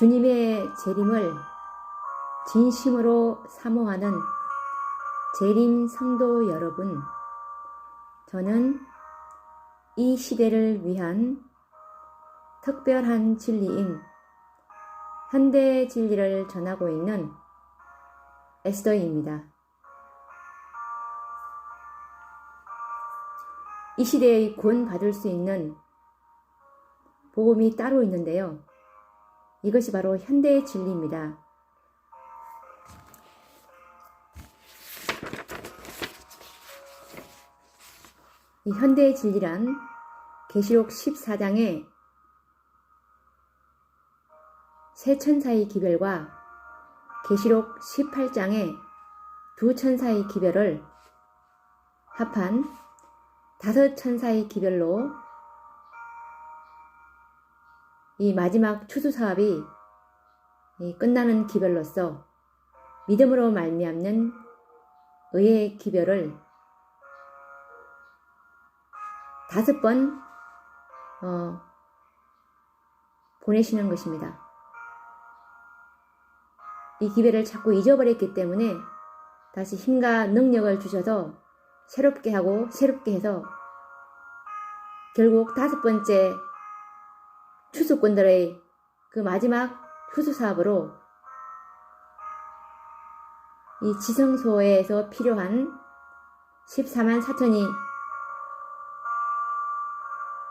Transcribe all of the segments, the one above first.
주님의 재림을 진심으로 사모하는 재림 성도 여러분, 저는 이 시대를 위한 특별한 진리인 현대 진리를 전하고 있는 에스더입니다. 이 시대의 구원받을 수 있는 복음이 따로 있는데요. 이것이 바로 현대의 진리입니다. 이 현대의 진리란 계시록 14장의 세 천사의 기별과 계시록 18장의 두 천사의 기별을 합한 다섯 천사의 기별로 이 마지막 추수 사업이 끝나는 기별로서 믿음으로 말미암는 의의 기별을 다섯 번 보내시는 것입니다. 이 기별을 자꾸 잊어버렸기 때문에 다시 힘과 능력을 주셔서 새롭게 하고 새롭게 해서 결국 다섯 번째 추수꾼들의 그 마지막 추수 사업으로 이 지성소에서 필요한 14만 4천이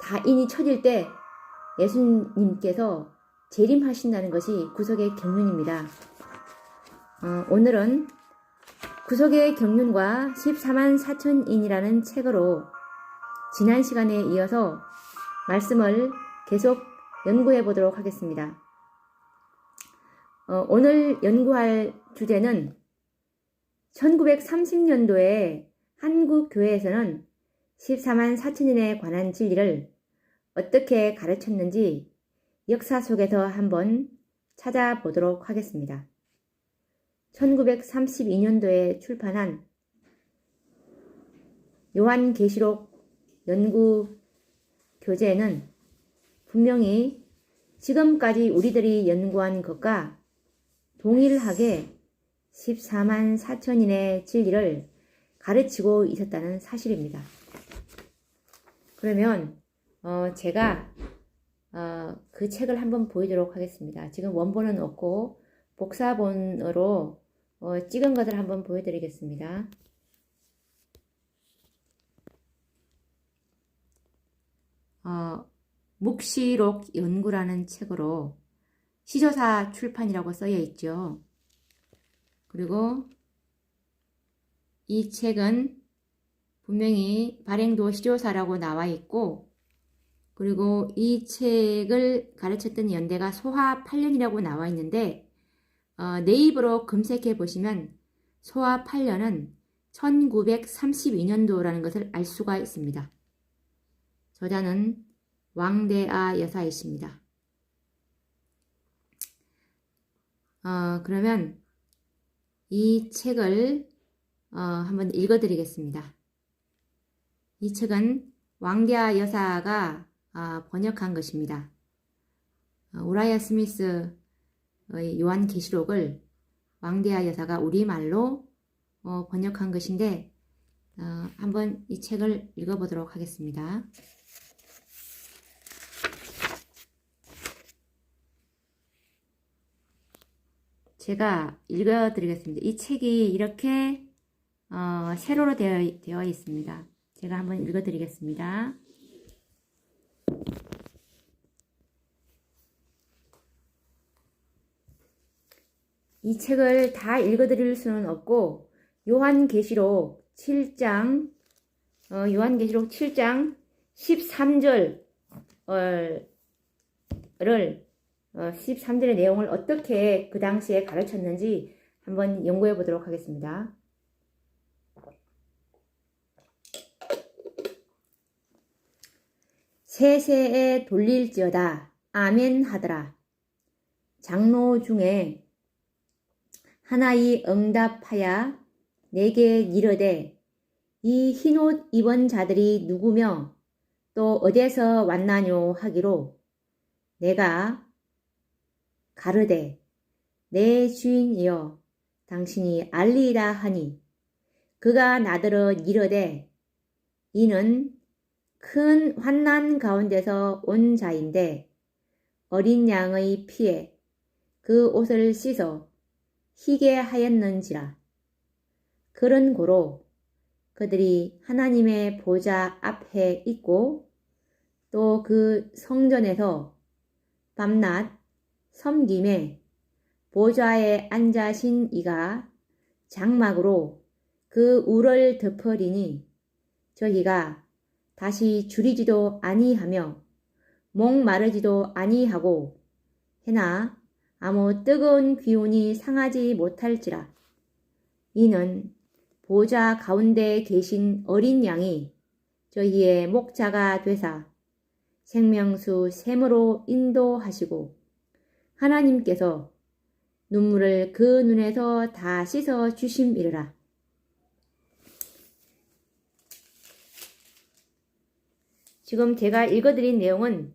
다 인이 쳐질 때 예수님께서 재림하신다는 것이 구속의 경륜입니다. 오늘은 구속의 경륜과 14만 4천인이라는 책으로 지난 시간에 이어서 말씀을 계속 연구해 보도록 하겠습니다. 오늘 연구할 주제는 1930년도에 한국 교회에서는 14만 4천인에 관한 진리를 어떻게 가르쳤는지 역사 속에서 한번 찾아보도록 하겠습니다. 1932년도에 출판한 요한계시록 연구 교재에는 분명히 지금까지 우리들이 연구한 것과 동일하게 14만 4천인의 진리를 가르치고 있었다는 사실입니다. 그러면 제가 그 책을 한번 보이도록 하겠습니다. 지금 원본은 없고 복사본으로 찍은 것을 한번 보여드리겠습니다. 묵시록 연구라는 책으로 시조사 출판이라고 써여 있죠. 그리고 이 책은 분명히 발행도 시조사라고 나와 있고, 그리고 이 책을 가르쳤던 연대가 소화 8년이라고 나와 있는데 네이버로 검색해 보시면 소화 8년은 1932년도라는 것을 알 수가 있습니다. 저자는 왕대아 여사이십니다. 그러면 이 책을 한번 읽어드리겠습니다. 이 책은 왕대아 여사가 번역한 것입니다. 우라이아 스미스의 요한계시록을 왕대아 여사가 우리말로 번역한 것인데 한번 이 책을 읽어보도록 하겠습니다. 제가 읽어드리겠습니다. 이 책이 이렇게 세로로 되어 있습니다. 제가 한번 읽어드리겠습니다. 이 책을 다 읽어드릴 수는 없고 요한계시록 7장 13절을 13절의 내용을 어떻게 그 당시에 가르쳤는지 한번 연구해 보도록 하겠습니다. 세세에 돌릴지어다 아멘 하더라. 장로 중에 하나이 응답하여 내게 이르되 이 흰옷 입은 자들이 누구며 또 어디서 왔나뇨 하기로 내가 가르되 내 주인이여 당신이 알리이다 하니 그가 나더러 이르되 이는 큰 환난 가운데서 온 자인데 어린 양의 피에 그 옷을 씻어 희게 하였는지라. 그런 고로 그들이 하나님의 보좌 앞에 있고 또 그 성전에서 밤낮 섬김에 보좌에 앉으신 이가 장막으로 그 우를 덮으리니 저희가 다시 줄이지도 아니하며 목마르지도 아니하고 해나 아무 뜨거운 기운이 상하지 못할지라. 이는 보좌 가운데 계신 어린 양이 저희의 목자가 되사 생명수 샘으로 인도하시고 하나님께서 눈물을 그 눈에서 다 씻어 주심이르라. 지금 제가 읽어드린 내용은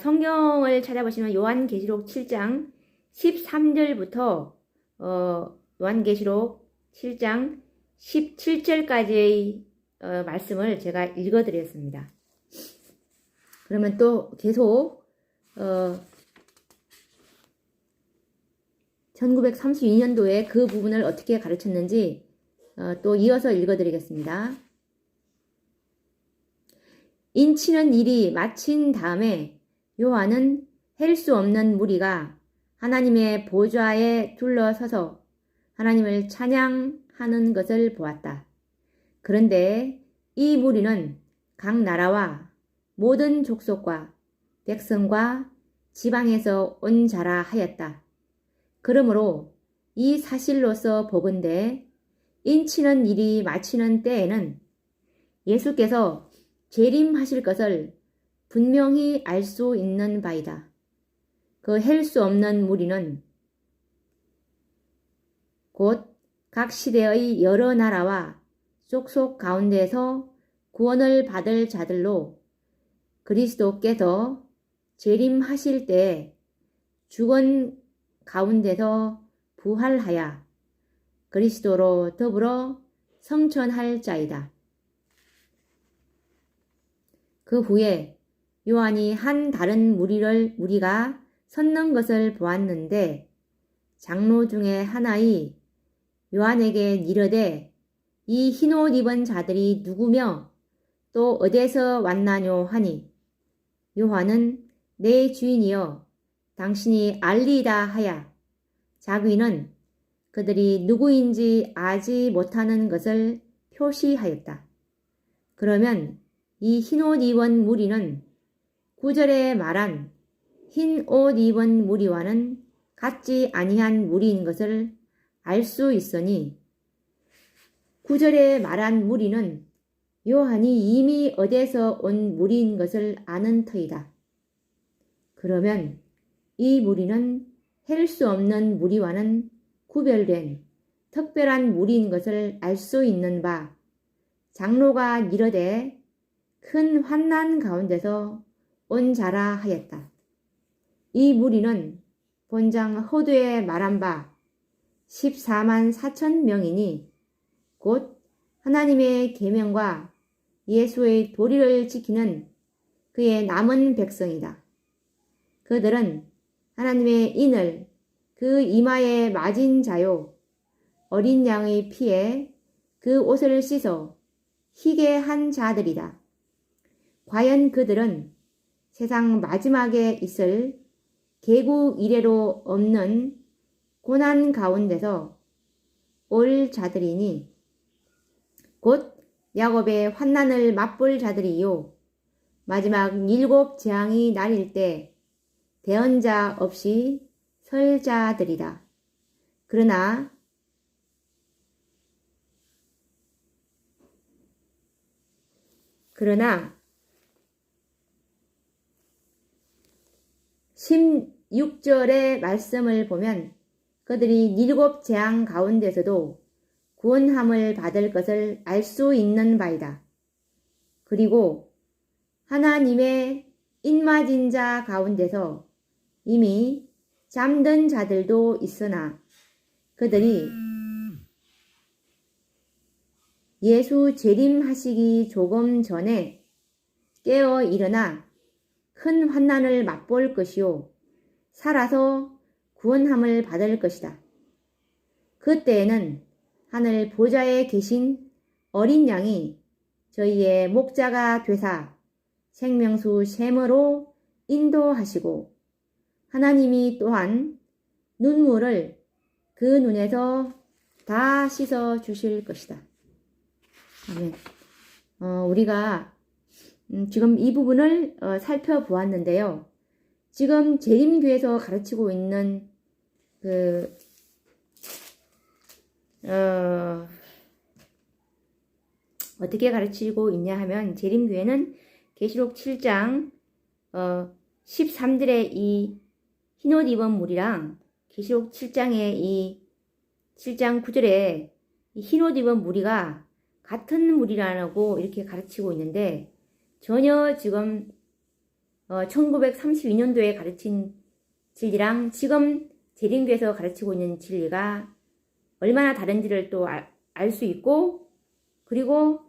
성경을 찾아보시면 요한계시록 7장 13절부터 요한계시록 7장 17절까지의 말씀을 제가 읽어드렸습니다. 그러면 또 계속 1932년도에 그 부분을 어떻게 가르쳤는지 또 이어서 읽어드리겠습니다. 인치는 일이 마친 다음에 요한은 헬 수 없는 무리가 하나님의 보좌에 둘러서서 하나님을 찬양하는 것을 보았다. 그런데 이 무리는 각 나라와 모든 족속과 백성과 지방에서 온 자라 하였다. 그러므로 이 사실로서 보건대 인치는 일이 마치는 때에는 예수께서 재림하실 것을 분명히 알 수 있는 바이다. 그 헬 수 없는 무리는 곧 각 시대의 여러 나라와 족속 가운데서 구원을 받을 자들로 그리스도께서 재림하실 때 죽은 가운데서 부활하여 그리스도로 더불어 성천할 자이다. 그 후에 요한이 한 다른 무리가 섰는 것을 보았는데 장로 중에 하나의 요한에게 이르되 이 흰옷 입은 자들이 누구며 또 어디서 왔나뇨 하니 요한은 내 주인이여 당신이 알리이다 하야 자기는 그들이 누구인지 알지 못하는 것을 표시하였다. 그러면 이 흰옷 입은 무리는 9절에 말한 흰옷 입은 무리와는 같지 아니한 무리인 것을 알 수 있으니 9절에 말한 무리는 요한이 이미 어디서 온 무리인 것을 아는 터이다. 그러면 이 무리는 헬 수 없는 무리와는 구별된 특별한 무리인 것을 알 수 있는 바 장로가 이르되 큰 환난 가운데서 온 자라 하였다. 이 무리는 본장 호두에 말한 바 14만 4천 명이니 곧 하나님의 계명과 예수의 도리를 지키는 그의 남은 백성이다. 그들은 하나님의 인을 그 이마에 맞은 자요 어린 양의 피에 그 옷을 씻어 희게 한 자들이다. 과연 그들은 세상 마지막에 있을 개국 이래로 없는 고난 가운데서 올 자들이니 곧 야곱의 환난을 맛볼 자들이요 마지막 7 재앙이 날일 때 대언자 없이 설 자들이다. 그러나 그러나 16절의 말씀을 보면 그들이 7 재앙 가운데서도 구원함을 받을 것을 알 수 있는 바이다. 그리고 하나님의 인맞은 자 가운데서 이미 잠든 자들도 있으나 그들이 예수 재림하시기 조금 전에 깨어 일어나 큰 환난을 맛볼 것이요 살아서 구원함을 받을 것이다. 그때에는 하늘 보좌에 계신 어린 양이 저희의 목자가 되사 생명수 샘으로 인도하시고 하나님이 또한 눈물을 그 눈에서 다 씻어 주실 것이다. 아멘. 우리가 지금 이 부분을 살펴보았는데요. 지금 재림교에서 가르치고 있는 어떻게 가르치고 있냐 하면 재림교회는 계시록 7장 13절의 이 흰옷 입은 무리랑 계시록 7장의 이 7장 9절에 이 흰옷 입은 무리가 같은 무리라고 이렇게 가르치고 있는데 전혀 지금 1932년도에 가르친 진리랑 지금 재림교에서 가르치고 있는 진리가 얼마나 다른지를 또 알 수 있고 그리고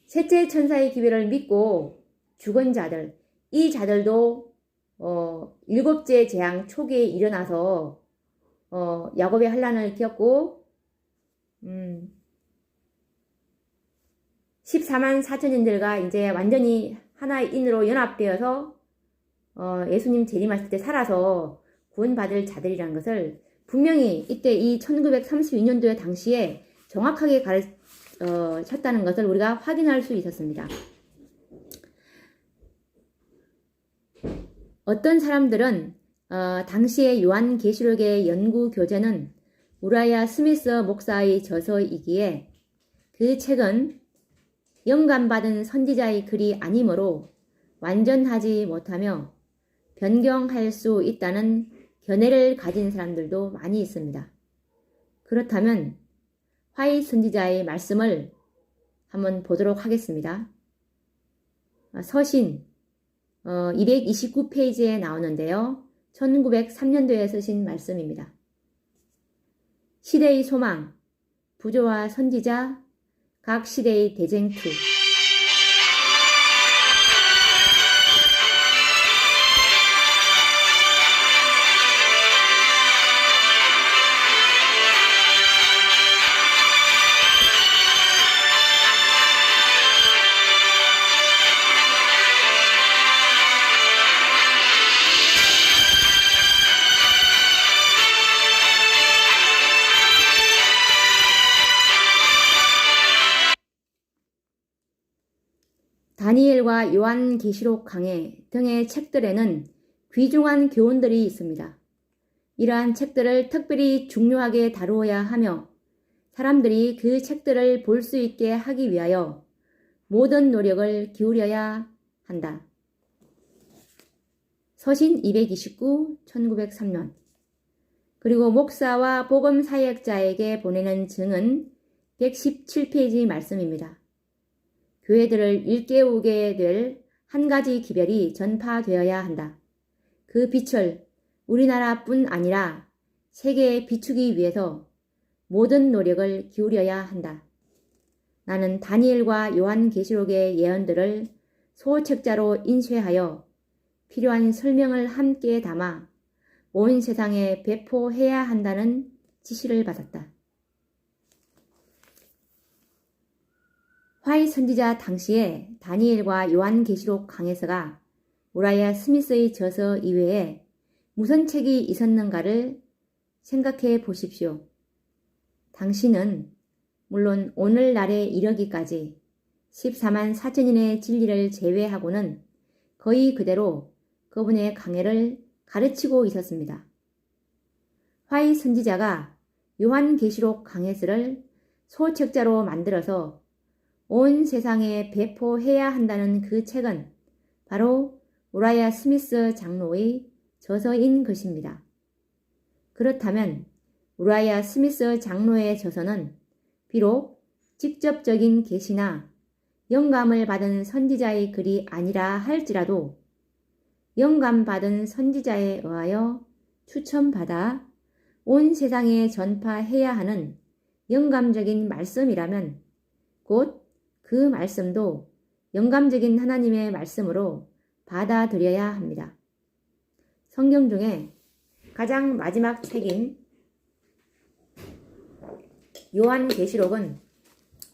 셋째 천사의 기별을 믿고 죽은 자들 이 자들도 일곱째 재앙 초기에 일어나서 야곱의 환난을 겪고 14만 4천인들과 이제 완전히 하나의 인으로 연합되어서 예수님 재림하실 때 살아서 구원받을 자들이라는 것을 분명히 이때 이 1932년도에 당시에 정확하게 가르쳤다는 것을 우리가 확인할 수 있었습니다. 어떤 사람들은 당시의 요한계시록의 연구 교재는 우라야 스미스 목사의 저서이기에 그 책은 영감받은 선지자의 글이 아니므로 완전하지 못하며 변경할 수 있다는 견해를 가진 사람들도 많이 있습니다. 그렇다면 화이 선지자의 말씀을 한번 보도록 하겠습니다. 서신 229페이지에 나오는데요. 1903년도에 쓰신 말씀입니다. 시대의 소망, 부조와 선지자, 각 시대의 대쟁투. 다니엘과 요한계시록 강해 등의 책들에는 귀중한 교훈들이 있습니다. 이러한 책들을 특별히 중요하게 다루어야 하며 사람들이 그 책들을 볼 수 있게 하기 위하여 모든 노력을 기울여야 한다. 서신 229, 1903년. 그리고 목사와 복음 사역자에게 보내는 증은 117페이지 말씀입니다. 교회들을 일깨우게 될 한 가지 기별이 전파되어야 한다. 그 빛을 우리나라뿐 아니라 세계에 비추기 위해서 모든 노력을 기울여야 한다. 나는 다니엘과 요한계시록의 예언들을 소책자로 인쇄하여 필요한 설명을 함께 담아 온 세상에 배포해야 한다는 지시를 받았다. 화이 선지자 당시에 다니엘과 요한계시록 강해서가 우라야 스미스의 저서 이외에 무슨 책이 있었는가를 생각해 보십시오. 당신은 물론 오늘날에 이르기까지 14만 4천인의 진리를 제외하고는 거의 그대로 그분의 강해를 가르치고 있었습니다. 화이 선지자가 요한계시록 강해서를 소책자로 만들어서 온 세상에 배포해야 한다는 그 책은 바로 우라야 스미스 장로의 저서인 것입니다. 그렇다면 우라야 스미스 장로의 저서는 비록 직접적인 계시나 영감을 받은 선지자의 글이 아니라 할지라도 영감받은 선지자에 의하여 추천받아 온 세상에 전파해야 하는 영감적인 말씀이라면 곧 그 말씀도 영감적인 하나님의 말씀으로 받아들여야 합니다. 성경 중에 가장 마지막 책인 요한계시록은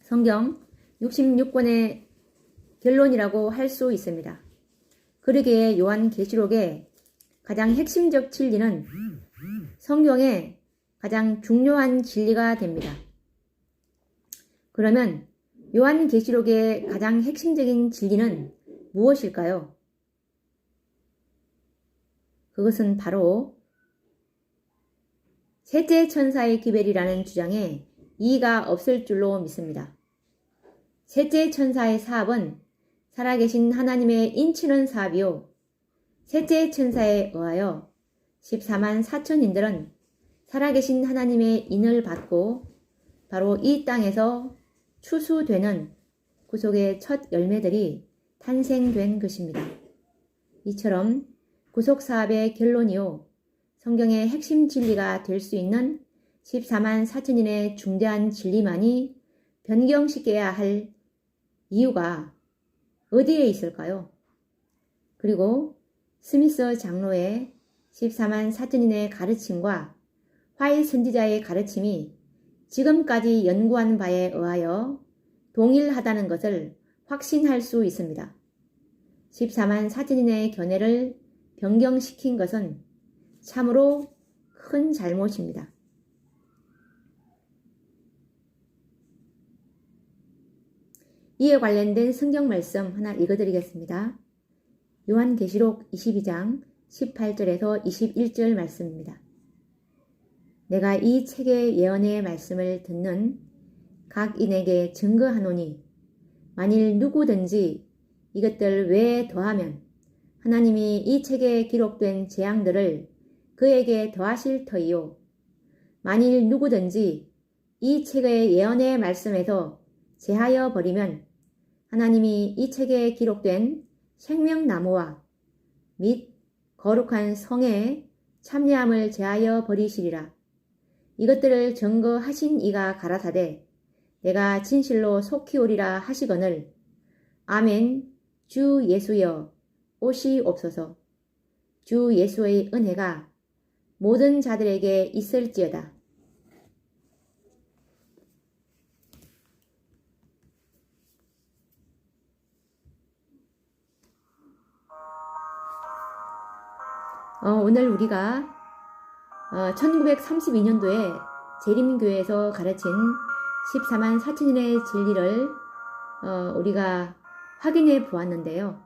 성경 66권의 결론이라고 할 수 있습니다. 그러기에 요한계시록의 가장 핵심적 진리는 성경의 가장 중요한 진리가 됩니다. 그러면 요한계시록의 가장 핵심적인 진리는 무엇일까요? 그것은 바로 셋째 천사의 기별이라는 주장에 이의가 없을 줄로 믿습니다. 셋째 천사의 사업은 살아계신 하나님의 인치는 사업이요. 셋째 천사에 의하여 14만 4천인들은 살아계신 하나님의 인을 받고 바로 이 땅에서 추수되는 구속의 첫 열매들이 탄생된 것입니다. 이처럼 구속사업의 결론이요. 성경의 핵심 진리가 될 수 있는 14만 4천인의 중대한 진리만이 변경시켜야 할 이유가 어디에 있을까요? 그리고 스미스 장로의 14만 4천인의 가르침과 화이 선지자의 가르침이 지금까지 연구한 바에 의하여 동일하다는 것을 확신할 수 있습니다. 14만 4천인의 견해를 변경시킨 것은 참으로 큰 잘못입니다. 이에 관련된 성경 말씀 하나 읽어드리겠습니다. 요한계시록 22장 18절에서 21절 말씀입니다. 내가 이 책의 예언의 말씀을 듣는 각 인에게 증거하노니 만일 누구든지 이것들 외에 더하면 하나님이 이 책에 기록된 재앙들을 그에게 더하실 터이요. 만일 누구든지 이 책의 예언의 말씀에서 제하여 버리면 하나님이 이 책에 기록된 생명나무와 및 거룩한 성에 참여함을 제하여 버리시리라. 이것들을 증거하신 이가 가라사대 내가 진실로 속히 오리라 하시거늘 아멘. 주 예수여 오시옵소서. 주 예수의 은혜가 모든 자들에게 있을지어다. 오늘 우리가 1932년도에 재림교회에서 가르친 14만 4천인의 진리를 우리가 확인해 보았는데요.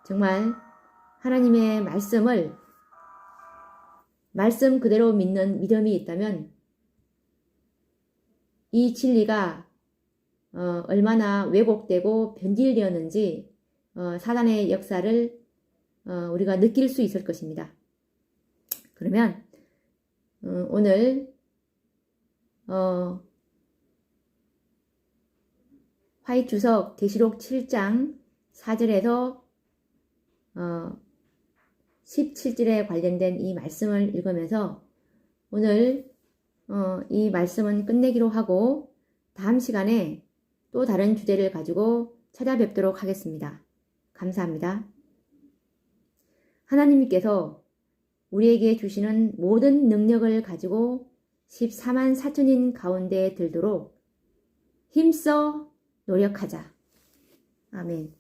정말 하나님의 말씀을 말씀 그대로 믿는 믿음이 있다면 이 진리가 얼마나 왜곡되고 변질되었는지 사단의 역사를 우리가 느낄 수 있을 것입니다. 그러면 오늘 화이트주석 계시록 7장 4절에서 17절에 관련된 이 말씀을 읽으면서 오늘 이 말씀은 끝내기로 하고 다음 시간에 또 다른 주제를 가지고 찾아뵙도록 하겠습니다. 감사합니다. 하나님께서 우리에게 주시는 모든 능력을 가지고 14만 4천인 가운데 들도록 힘써 노력하자. 아멘.